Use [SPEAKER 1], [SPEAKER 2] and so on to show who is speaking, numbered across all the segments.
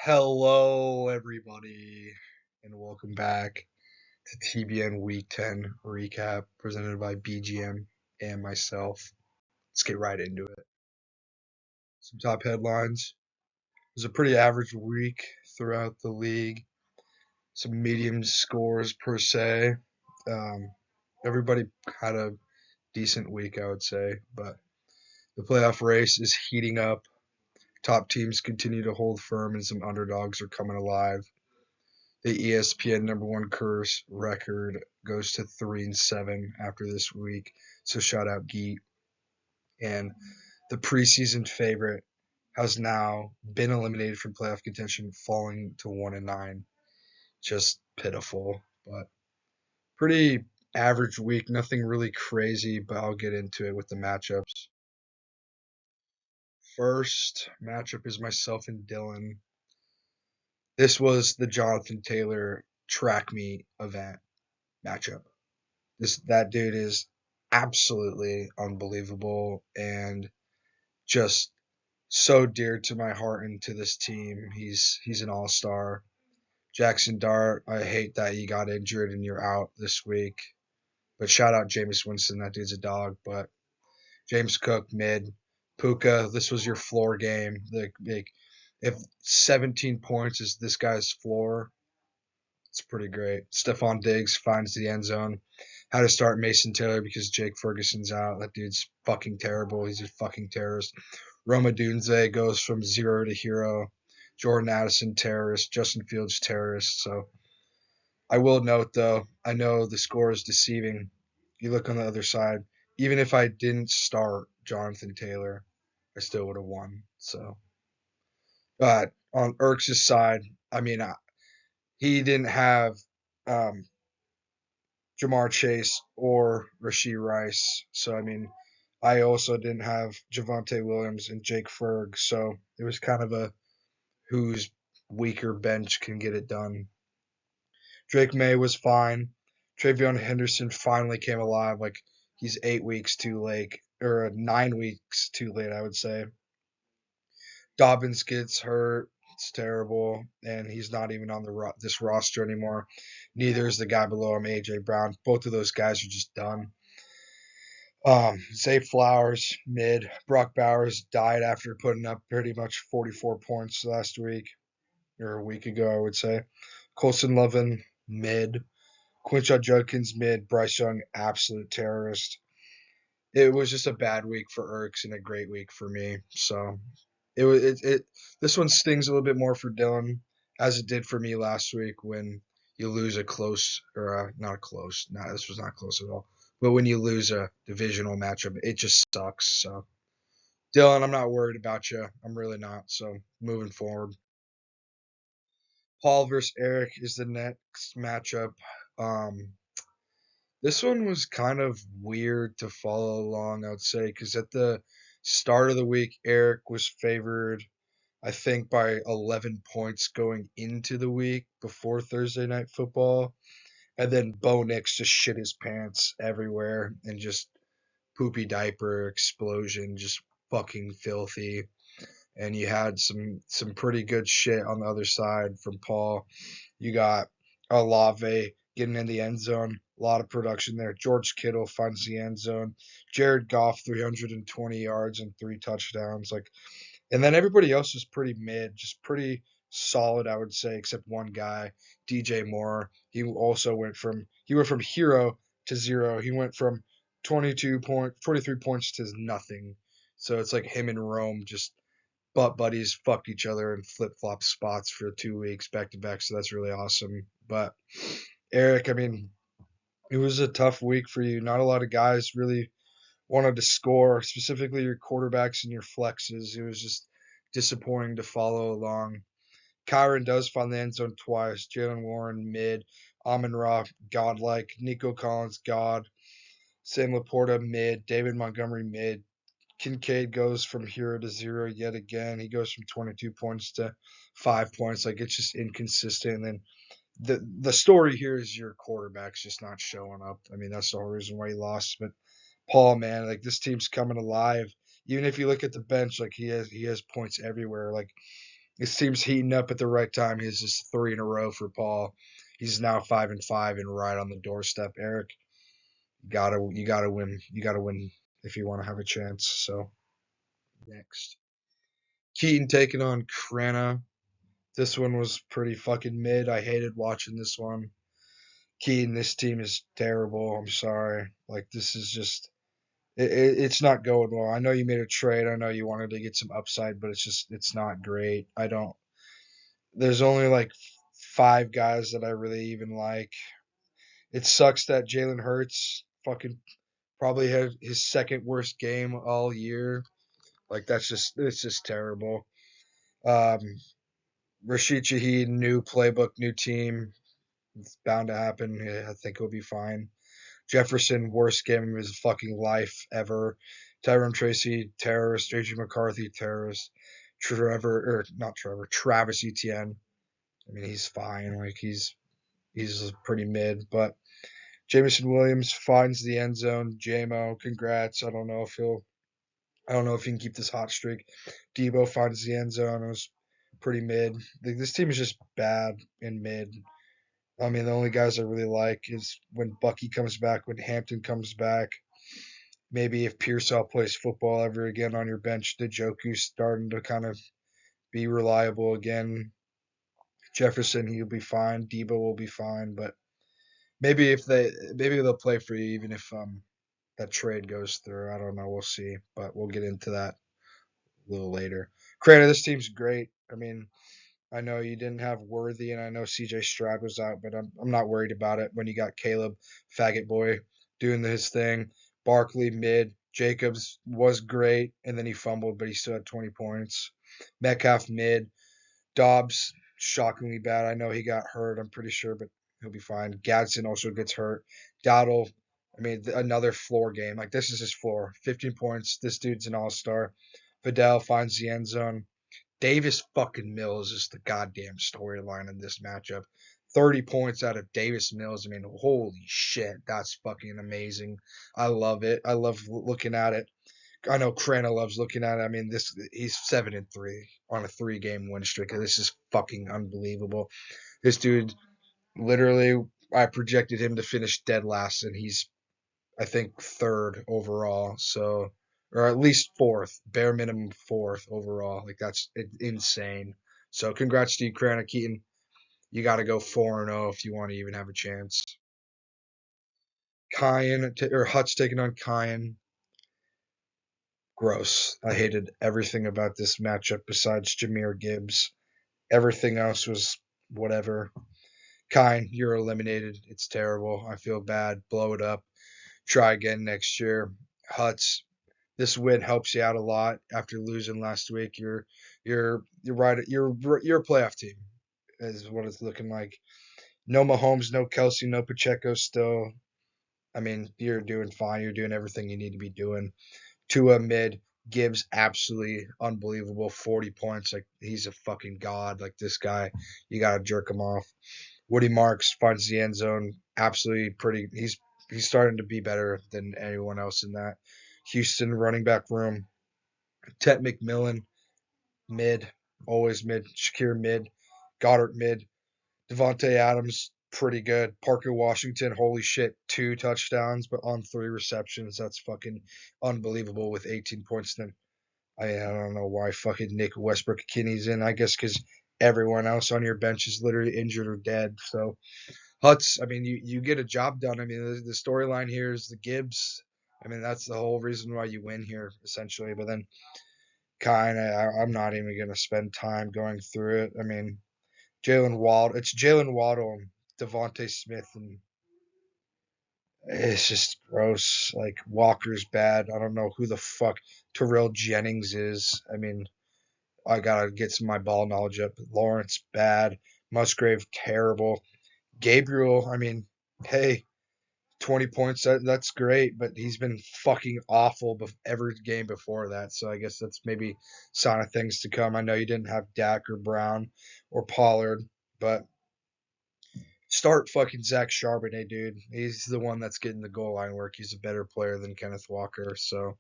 [SPEAKER 1] Hello, everybody, and welcome back to TBN Week 10 Recap presented by BGM and myself. Let's get right into it. Some top headlines. It was a pretty average week throughout the league. Some medium scores per se. Um, Everybody had a decent week, I would say, but the playoff race is heating up. Top teams continue to hold firm, and some underdogs are coming alive. The ESPN number one curse record goes to 3-7 after this week. So shout out Geet. And the preseason favorite has now been eliminated from playoff contention, falling to 1-9. Just pitiful, but pretty average week. Nothing really crazy, but I'll get into it with the matchups. First matchup is myself and Dylan. This was the Jonathan Taylor track meet event matchup. That dude is absolutely unbelievable and just so dear to my heart and to this team. He's an all-star. Jackson Dart, I hate that you got injured and you're out this week. But shout out Jameis Winston, that dude's a dog. But James Cook, mid. Puka, this was your floor game. If 17 points is this guy's floor, it's pretty great. Stephon Diggs finds the end zone. How to start Mason Taylor because Jake Ferguson's out. That dude's fucking terrible. He's a fucking terrorist. Roma Dunze goes from zero to hero. Jordan Addison, terrorist. Justin Fields, terrorist. So I will note, though, I know the score is deceiving. You look on the other side. Even if I didn't start Jonathan Taylor, I still would have won. So, but on Erks' side, I mean, he didn't have um, Jamar Chase or Rashee Rice. So, I mean, I also didn't have Javonte Williams and Jake Ferg. So it was kind of a whose weaker bench can get it done. Drake May was fine. Travion Henderson finally came alive. Like, he's 8 weeks too late, or 9 weeks too late, I would say. Dobbins gets hurt. It's terrible, and he's not even on this roster anymore. Neither is the guy below him, AJ Brown. Both of those guys are just done. Zay Flowers, mid. Brock Bowers died after putting up pretty much 44 points last week, or a week ago, I would say. Colson Lovin, mid. Quinshot Judkins, mid. Bryce Young, absolute terrorist. It was just a bad week for Erks and a great week for me. So this one stings a little bit more for Dylan, as it did for me last week when you lose a close or not close. No, this was not close at all. But when you lose a divisional matchup, it just sucks. So Dylan, I'm not worried about you. I'm really not. So moving forward, Paul versus Eric is the next matchup. Um, this one was kind of weird to follow along, I would say, because at the start of the week, Eric was favored, I think, by 11 points going into the week before Thursday Night Football. And then Bo Nix just shit his pants everywhere and just poopy diaper explosion, just fucking filthy. And you had some pretty good shit on the other side from Paul. You got Olave getting in the end zone. A lot of production there. George Kittle finds the end zone. Jared Goff, 320 yards and 3 touchdowns. And then everybody else was pretty mid, just pretty solid, I would say, except one guy, DJ Moore. He went from hero to zero. He went from 23 points to nothing. So it's like him and Rome just butt buddies fucked each other and flip flop spots for 2 weeks back to back. So that's really awesome. But Eric, I mean, it was a tough week for you. Not a lot of guys really wanted to score, specifically your quarterbacks and your flexes. It was just disappointing to follow along. Kyron does find the end zone twice. Jalen Warren, mid. Amon Ra, godlike. Nico Collins, god. Sam Laporta, mid. David Montgomery, mid. Kincaid goes from hero to zero yet again. He goes from 22 points to 5 points. Like, it's just inconsistent. And then the story here is your quarterback's just not showing up. I mean, that's the whole reason why he lost. But Paul, man, like, this team's coming alive. Even if you look at the bench, like, he has points everywhere. Like, This team's heating up at the right time. He's just 3 in a row for Paul. He's now 5-5 and right on the doorstep. Eric, you gotta win. You gotta win if you want to have a chance. So next, Keaton taking on Krana. This one was pretty fucking mid. I hated watching this one. Keaton, this team is terrible. I'm sorry. Like this is just it's not going well. I know you made a trade. I know you wanted to get some upside, but it's not great. I don't. There's only like 5 guys that I really even like. It sucks that Jalen Hurts fucking probably had his second worst game all year. Like it's just terrible. Um, Rashid Shaheed, new playbook, new team. It's bound to happen. Yeah, I think he'll be fine. Jefferson, worst game of his fucking life ever. Tyrone Tracy, terrorist. JJ McCarthy, terrorist. Travis Etienne. I mean, he's fine. Like he's pretty mid, but Jameson Williams finds the end zone. JMO, congrats. I don't know if he can keep this hot streak. Debo finds the end zone. It was pretty mid. This team is just bad and mid. I mean, the only guys I really like is when Bucky comes back, when Hampton comes back. Maybe if Pearsall plays football ever again on your bench, the Joku's starting to kind of be reliable again. Jefferson, he'll be fine. Debo will be fine, but maybe they'll play for you even if that trade goes through. I don't know. We'll see, but we'll get into that a little later. Crater, this team's great. I mean, I know you didn't have Worthy, and I know CJ Stroud was out, but I'm not worried about it when you got Caleb, faggot boy, doing his thing. Barkley mid. Jacobs was great, and then he fumbled, but he still had 20 points. Metcalf mid. Dobbs shockingly bad. I know he got hurt. I'm pretty sure, but he'll be fine. Gadsden also gets hurt. Dowdle, I mean, another floor game. Like this is his floor. 15 points. This dude's an all-star. Vidal finds the end zone. Davis fucking Mills is the goddamn storyline in this matchup. 30 points out of Davis Mills. I mean, holy shit, that's fucking amazing. I love it. I love looking at it. I know Crana loves looking at it. I mean, he's 7-3 on a 3-game win streak. This is fucking unbelievable. This dude, literally, I projected him to finish dead last, and he's I think third overall. So, or at least fourth, bare minimum fourth overall. Like that's insane. So, congrats to you, Crana Keaton. You got to go 4-0 if you want to even have a chance. Hut's taking on Kyan. Gross. I hated everything about this matchup besides Jameer Gibbs. Everything else was whatever. Kine, you're eliminated. It's terrible. I feel bad. Blow it up. Try again next year. Huts, this win helps you out a lot after losing last week. You're right. You're a playoff team, is what it's looking like. No Mahomes, no Kelsey, no Pacheco. Still, I mean, you're doing fine. You're doing everything you need to be doing. Tua mid. Gibbs absolutely unbelievable. 40 points. Like he's a fucking god. Like this guy, you gotta jerk him off. Woody Marks finds the end zone. Absolutely pretty. He's starting to be better than anyone else in that. Houston running back room. Tet McMillan mid, always mid. Shakir mid. Goddard mid. Devontae Adams pretty good. Parker Washington, holy shit, 2 touchdowns, but on 3 receptions. That's fucking unbelievable with 18 points. Then I don't know why fucking Nick Westbrook Kinney's in. I guess because everyone else on your bench is literally injured or dead. So Huts, I mean, you get a job done. I mean, the storyline here is the Gibbs. I mean, that's the whole reason why you win here, essentially. But then, I'm not even going to spend time going through it. I mean, it's Jalen Waddle and Devontae Smith, and it's just gross. Like, Walker's bad. I don't know who the fuck Terrell Jennings is. I mean, I got to get some of my ball knowledge up. Lawrence, bad. Musgrave, terrible. Gabriel, I mean, hey, 20 points, that's great, but he's been fucking awful every game before that. So I guess that's maybe sign of things to come. I know you didn't have Dak or Brown or Pollard, but start fucking Zach Charbonnet, dude. He's the one that's getting the goal line work. He's a better player than Kenneth Walker. So,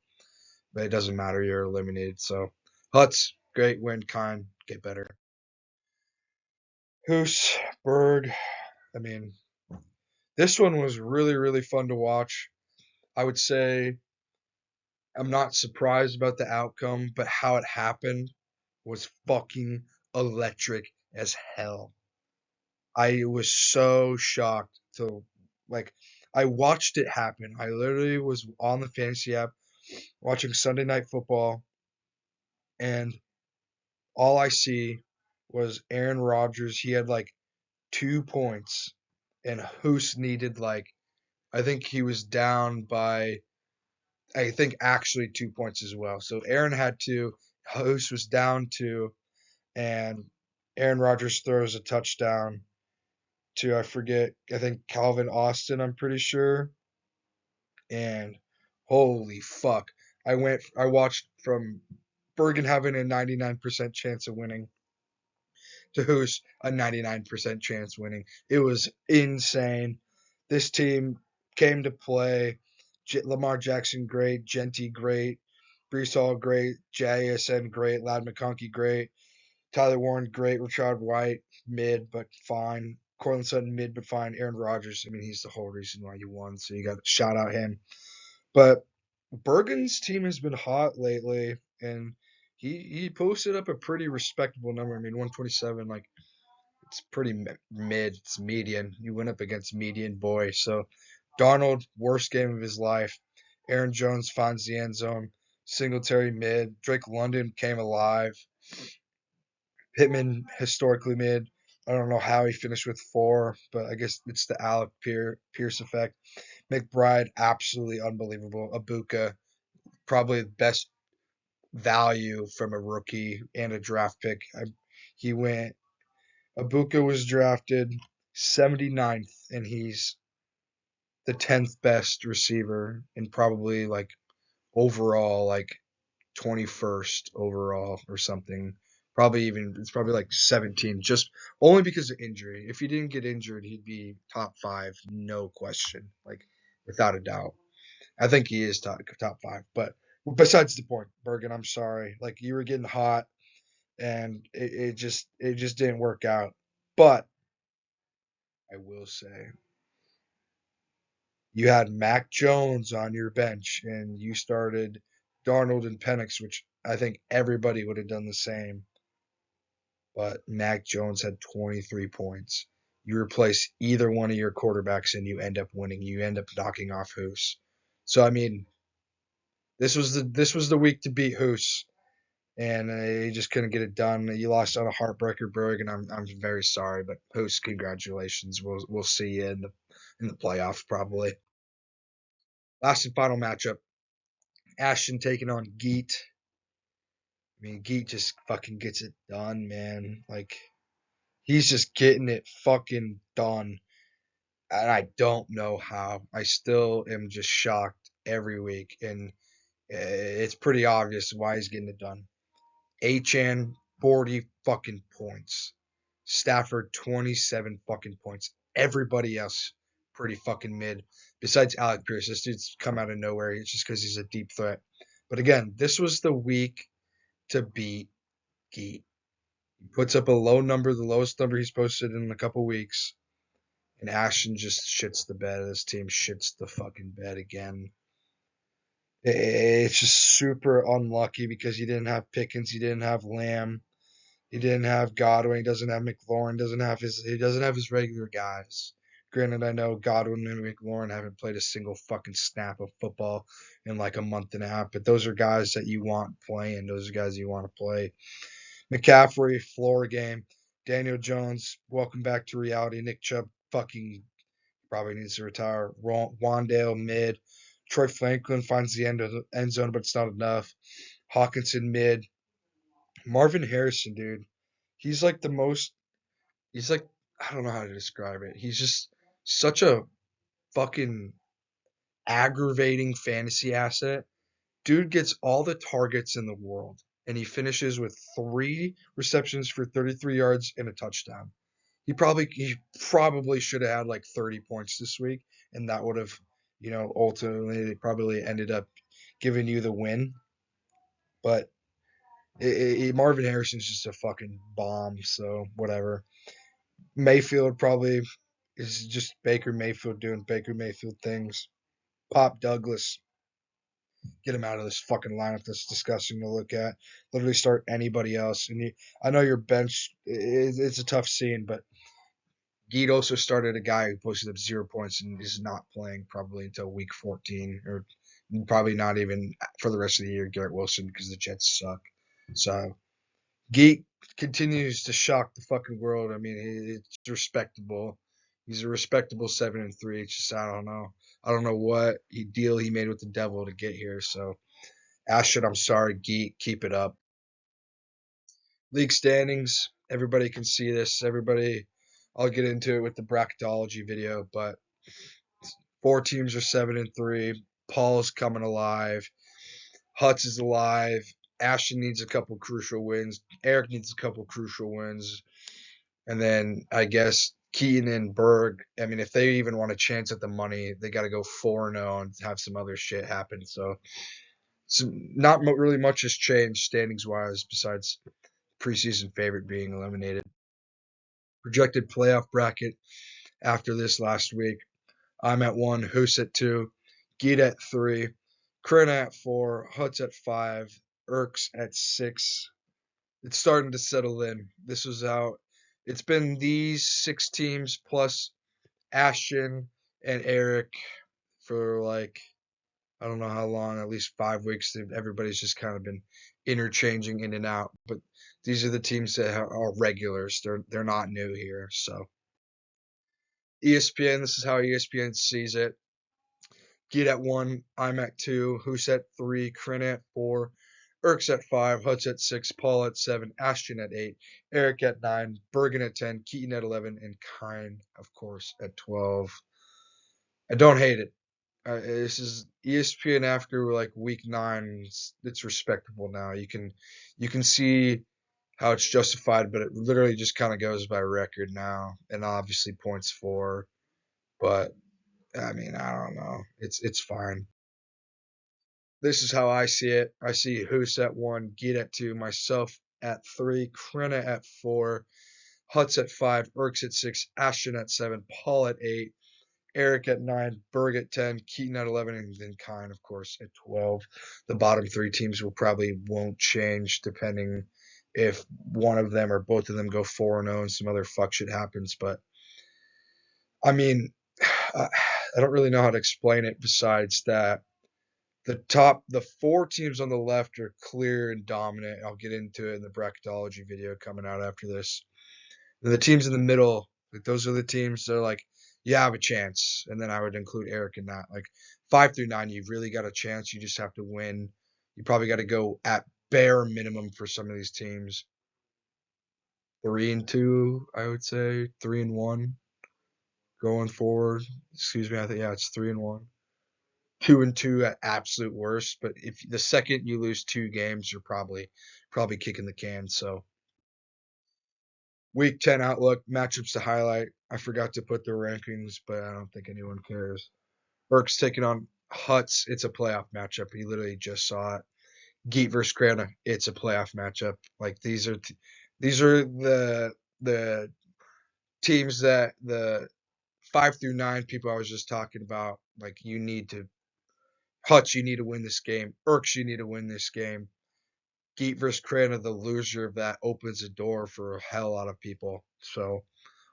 [SPEAKER 1] but it doesn't matter. You're eliminated. So, Huts, great win, kind, get better. Hoos, Berg. I mean, this one was really, really fun to watch. I would say I'm not surprised about the outcome, but how it happened was fucking electric as hell. I was so shocked to like I watched it happen. I literally was on the fantasy app watching Sunday Night Football, and all I see was Aaron Rodgers. He had like 2 points, and Hoos needed like I think he was down by I think actually 2 points as well. So Aaron had two, Hoos was down two, and Aaron Rodgers throws a touchdown to I think Calvin Austin, I'm pretty sure. And holy fuck. I watched from Bergen having a 99% chance of winning to who's a 99% chance winning. It was insane. This team came to play. Lamar Jackson great, Genty great, Brees Hall great, JSN great, Loud McConkey great, Tyler Warren great, Richard White mid but fine, Cortland Sutton mid but fine, Aaron Rodgers. I mean, he's the whole reason why you won, so you got to shout out him. But Bergen's team has been hot lately, and he posted up a pretty respectable number. I mean, 127, like it's pretty mid. It's median. You went up against median boy. So Darnold, worst game of his life. Aaron Jones finds the end zone. Singletary mid. Drake London came alive. Pittman historically mid. I don't know how he finished with 4, but I guess it's the Alec Pierce effect. McBride, absolutely unbelievable. Abuka, probably the best value from a rookie and a draft pick. He went Abuka was drafted 79th, and he's the 10th best receiver and probably like overall, like 21st overall or something. It's probably like 17, just only because of injury. If he didn't get injured, he'd be top 5, no question, like without a doubt. I think he is top 5, but besides the point, Bergen, I'm sorry. Like you were getting hot, and it just didn't work out. But I will say you had Mac Jones on your bench and you started Darnold and Penix, which I think everybody would have done the same. But Mac Jones had 23 points. You replace either one of your quarterbacks and you end up winning. You end up knocking off Hoos. So I mean, this was the week to beat Hoos, and you just couldn't get it done. You lost on a heartbreaker, Berg, and I'm very sorry. But Hoos, congratulations. We'll see you in the playoffs probably. Last and final matchup. Ashton taking on Geet. I mean, Geet just fucking gets it done, man. Like, he's just getting it fucking done. And I don't know how. I still am just shocked every week. And it's pretty obvious why he's getting it done. Achan, 40 fucking points. Stafford, 27 fucking points. Everybody else, pretty fucking mid. Besides Alec Pierce, this dude's come out of nowhere. It's just because he's a deep threat. But again, this was the week to beat Geet. He puts up a low number, the lowest number he's posted in a couple weeks, and Ashton just shits the bed. This team shits the fucking bed again. It's just super unlucky because he didn't have Pickens, he didn't have Lamb, he didn't have Godwin, he doesn't have McLaurin, he doesn't have his regular guys. Granted, I know Godwin and McLaurin haven't played a single fucking snap of football in like a month and a half, but those are guys that you want playing. Those are guys you want to play. McCaffrey, floor game. Daniel Jones, welcome back to reality. Nick Chubb, fucking probably needs to retire. Wandale, mid. Troy Franklin finds the end zone, but it's not enough. Hawkinson, mid. Marvin Harrison, dude. He's like the most. He's like, I don't know how to describe it. He's just such a fucking aggravating fantasy asset. Dude gets all the targets in the world, and he finishes with 3 receptions for 33 yards and a touchdown. He probably should have had like 30 points this week, and that would have, ultimately probably ended up giving you the win. But Marvin Harrison's just a fucking bomb, so whatever. Mayfield probably is just Baker Mayfield doing Baker Mayfield things. Pop Douglas, get him out of this fucking lineup. That's disgusting to look at. Literally start anybody else. And I know your bench. It's a tough scene, but Geet also started a guy who posted up 0 points and is not playing probably until week 14, or probably not even for the rest of the year. Garrett Wilson, because the Jets suck. So Geek continues to shock the fucking world. I mean, it's respectable. He's a respectable 7-3. It's just I don't know. I don't know what deal he made with the devil to get here. So Ashton, I'm sorry, Geek, keep it up. League standings. Everybody can see this. Everybody, I'll get into it with the bracketology video, but 4 teams are 7-3. Paul's coming alive. Hutz is alive. Ashton needs a couple crucial wins. Eric needs a couple crucial wins. And then I guess Keaton and Berg, I mean, if they even want a chance at the money, they got to go 4-0 and have some other shit happen. So not really much has changed standings wise besides preseason favorite being eliminated. Projected playoff bracket after this last week. I'm at 1, Hoos at 2, Geet at 3, Kryn at 4, Hutz at 5, Erks at 6. It's starting to settle in. This was out. It's been these 6 teams plus Ashton and Eric for like I don't know how long, at least 5 weeks. Everybody's just kind of been interchanging in and out. But these are the teams that are regulars. They're not new here. So ESPN, this is how ESPN sees it. Geet at 1, I'm at 2, Hoos at 3, Kryn at 4, Erks at 5, Hutz at 6, Paul at 7, Ashton at 8, Eric at 9, Bergen at 10, Keaton at 11, and Kine, of course, at 12. I don't hate it. This is ESPN after like week 9. It's respectable now. You can see how it's justified, but it literally just kind of goes by record now, and obviously points for. But I mean, I don't know. It's fine. This is how I see it. I see Hoos at 1, Geet at 2, myself at 3, Krenna at 4, Hutz at 5, Erks at 6, Ashton at 7, Paul at 8, Eric at 9, Berg at 10, Keaton at 11, and then Kine, of course, at 12. The bottom 3 teams won't change depending if one of them or both of them go 4-0 and some other fuck shit happens. But, I mean, I don't really know how to explain it besides that the 4 teams on the left are clear and dominant. I'll get into it in the bracketology video coming out after this. And the teams in the middle, like those are the teams that are like, you have a chance. And then I would include Eric in that. Like 5 through 9, you've really got a chance. You just have to win. You probably got to go at bare minimum for some of these teams. 3-2, I would say. 3-1 going forward. Excuse me. I think it's 3-1. 2-2 at absolute worst, but if the second you lose 2 games, you're probably kicking the can. So week 10 outlook, matchups to highlight. I forgot to put the rankings, but I don't think anyone cares. Burke's taking on Hutz. It's a playoff matchup. He literally just saw it. Geet versus Krana. It's a playoff matchup. Like these are the teams that the 5 through 9 people I was just talking about. Like you need to Hutch, you need to win this game. Erks, you need to win this game. Geet versus Krana, the loser of that opens a door for a hell lot of people. So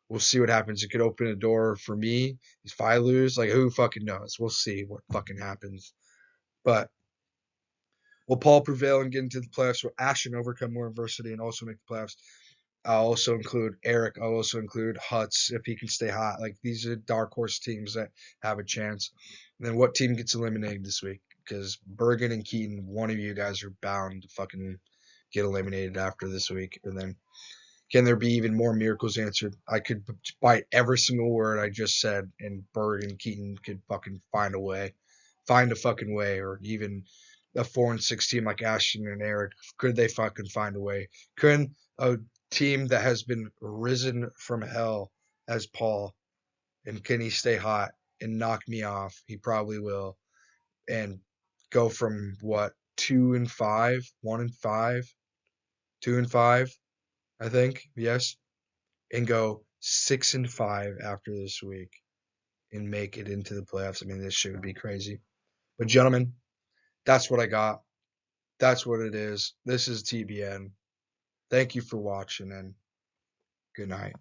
[SPEAKER 1] we'll see what happens. It could open a door for me if I lose. Like who fucking knows? We'll see what fucking happens. But will Paul prevail and get into the playoffs? Will Ashton overcome more adversity and also make the playoffs? I'll also include Eric. I'll also include Hutz if he can stay hot. Like these are dark horse teams that have a chance. And then what team gets eliminated this week? Because Bergen and Keaton, one of you guys are bound to fucking get eliminated after this week. And then can there be even more miracles answered? I could bite every single word I just said, and Bergen and Keaton could fucking find a way. Find a fucking way. Or even a 4-6 team like Ashton and Eric, could they fucking find a way? Could a team that has been risen from hell as Paul, and can he stay hot and knock me off? He probably will. And go from what 2-5, 1-5, 2-5, I think, yes, and go 6-5 after this week and make it into the playoffs. I mean, this shit would be crazy. But gentlemen, that's what I got. That's what it is. This is TBN. Thank you for watching and good night.